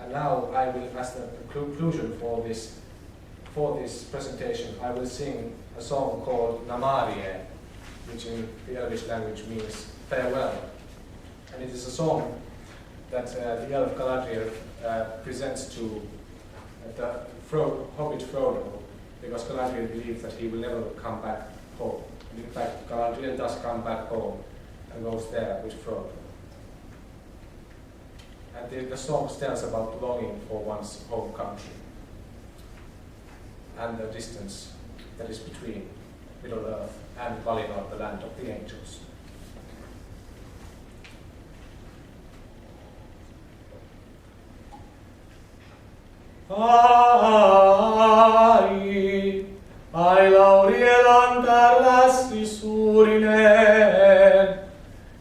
And now I will, as the conclusion for this presentation, I will sing a song called Namárië, which in the Elvish language means farewell. And it is a song that the elf Galadriel presents to the hobbit Frodo, because Galadriel believes that he will never come back home. And in fact, Galadriel does come back home and goes there with Frodo. And the song tells about longing for one's home country and the distance that is between Middle-earth and Valinor, the land of the angels. Ai Lauriel antar lassi suurinen,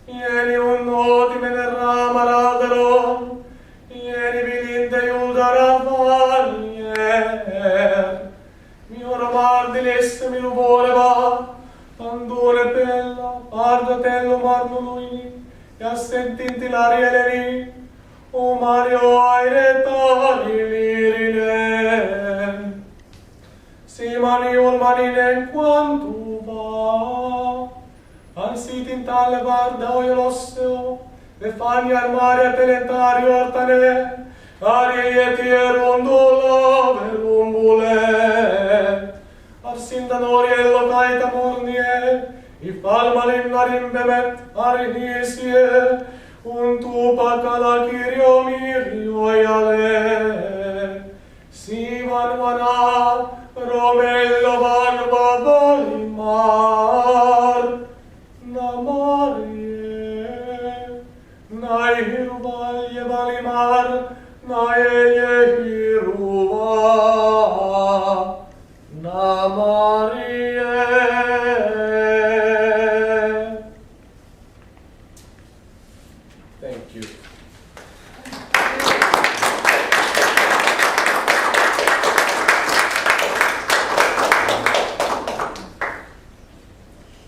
ieni un nootimene raamaralderon, ieni vilinte juldara valjer. Miora mardilista milu voreva, pandure bella, pardatello marmuluini, ja sentintilarieleni, o Mario airetari lirinen. Simani ulmaninen quantu va, ansitin talle varda ojolosseo, ve fani armaria teletari ortane, arietier ondola velumbule. Arsinta noriello kaita mornie, ifalmalinna rimbemet arhisie, un tupakala kirjo mirjoajale. Sivan vana, romello vanva valimar, Namárië, nai hiruvalje valimar, nai elje hiruva, Namárië. Thank you.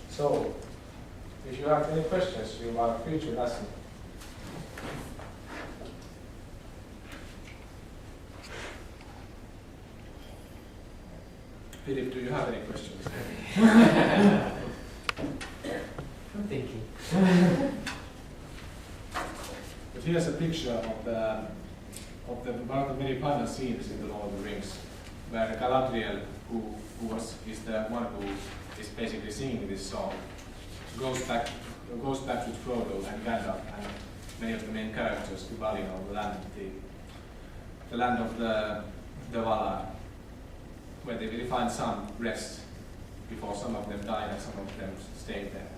So, if you have any questions, you are free to ask me. Philip, do you have any questions? I'm thinking. But here's a picture of one of the many final scenes in the Lord of the Rings, where Galadriel, who is the one who is basically singing this song, goes back with Frodo and Gandalf and many of the main characters to Valinor, the land of the Valar, where they will find some rest before some of them died and some of them stayed there.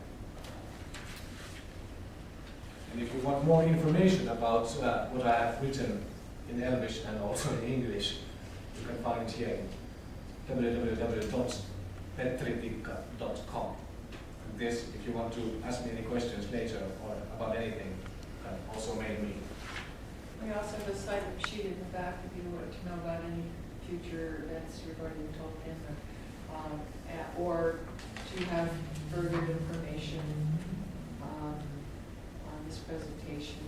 And if you want more information about what I have written in Elvish and also in English, you can find it here in www.petritikka.com. This, if you want to ask me any questions later or about anything, also mail me. We also have a cited sheet in the back if you want to know about any future events regarding Tolkien, or to have further information on this presentation.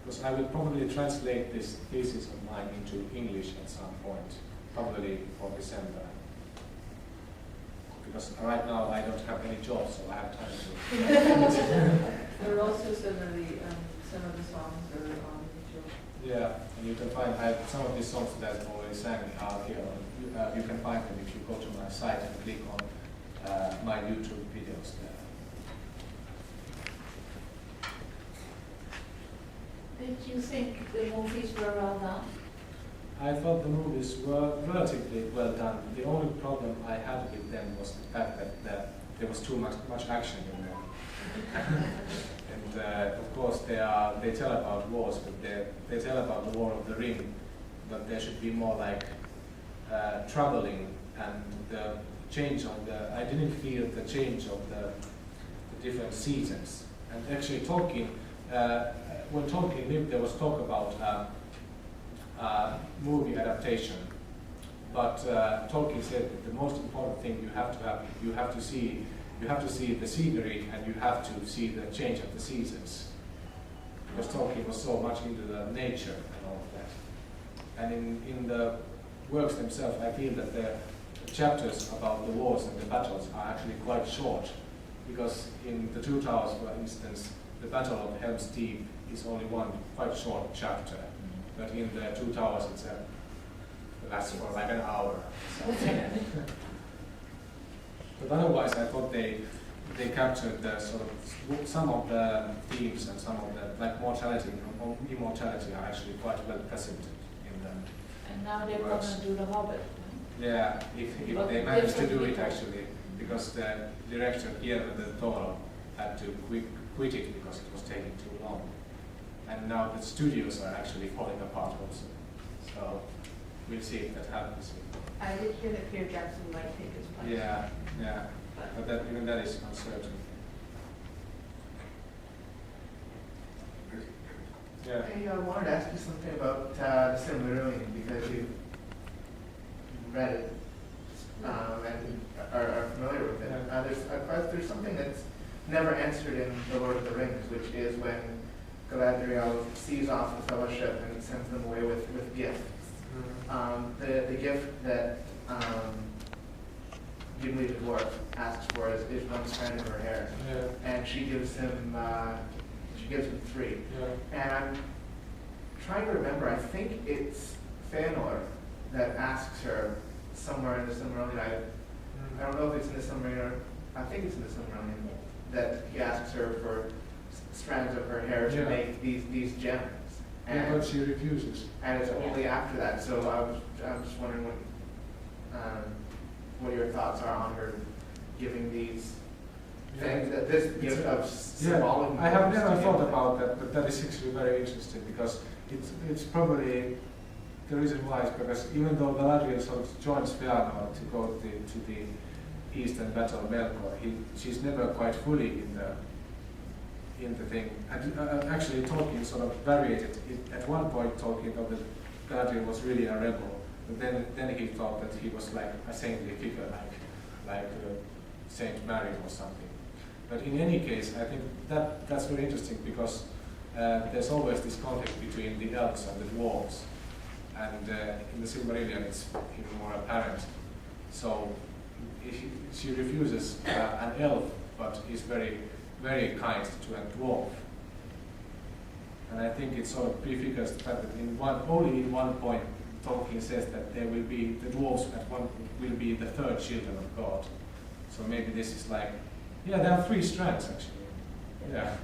Because I will probably translate this thesis of mine into English at some point, probably for December. Because right now I don't have any job, so I have time to. There are also some of the songs are on YouTube. Yeah, and you can find some of these songs that I've already sang out here. You can find them if you go to my site and click on my YouTube videos there. Did you think the movies were well done? I thought the movies were relatively well done. The only problem I had with them was the fact that there was too much action in them. And of course they tell about wars, but they tell about the War of the Ring, but there should be more like traveling and the change of the. I didn't feel the change of the different seasons. And actually Tolkien, when Tolkien lived, there was talk about movie adaptation, but Tolkien said that the most important thing you have to see the scenery, and you have to see the change of the seasons. because Tolkien was so much into the nature and all of that. And in the works themselves, I feel that the chapters about the wars and the battles are actually quite short, because in the Two Towers, for instance, the Battle of Helm's Deep is only one quite short chapter, but in the Two Towers it lasts for like an hour. But otherwise, I thought they captured the sort of some of the themes and some of the like mortality and immortality are actually quite well presented in them. And now they're going to do The Hobbit. Yeah, if they managed to do it actually, because the director Guillermo del Toro had to quit it because it was taking too long. And now the studios are actually falling apart also. So we'll see if that happens. I did hear that Peter Jackson might take his place. Yeah, yeah. But that, even that is uncertain. Yeah. Hey, I wanted to ask you something about the Silmarillion, because you read it and are familiar with it. Yeah. There's something that's never answered in The Lord of the Rings, which is when Galadriel sees off the Fellowship and sends them away with gifts. The gift that Gimli the dwarf asks for is one strand of her hair, Yeah. and she gives him 3. Yeah. And I'm trying to remember. I think it's Fëanor that asks her somewhere in the Silmarillion. I don't know if it's in the Silmarillion. I think it's in the Silmarillion that he asks her for strands of her hair to Yeah. make these gems. Yeah, but she refuses. And it's only after that. So I was just wondering what your thoughts are on her giving these things, that this gift of symbolic. I have never thought about that, but that is actually very interesting, because it's probably the reason why is because even though Galadriel sort of joins Fëanor to go to the Eastern Battle of Melkor, she's never quite fully in the thing. And actually, Tolkien sort of varied it. At one point, Tolkien thought that Galadriel was really a rebel, but then he thought that he was like a saintly figure, like Saint Mary or something. But in any case, I think that's very interesting, because there's always this conflict between the elves and the dwarves, and in the Silmarillion it's even more apparent. So she refuses an elf, but is very, very kind to a dwarf. And I think it sort of prefigures the fact that only in one point Tolkien says that the dwarves will be the third children of God. So maybe this is like, yeah, there are 3 strands actually. Yeah.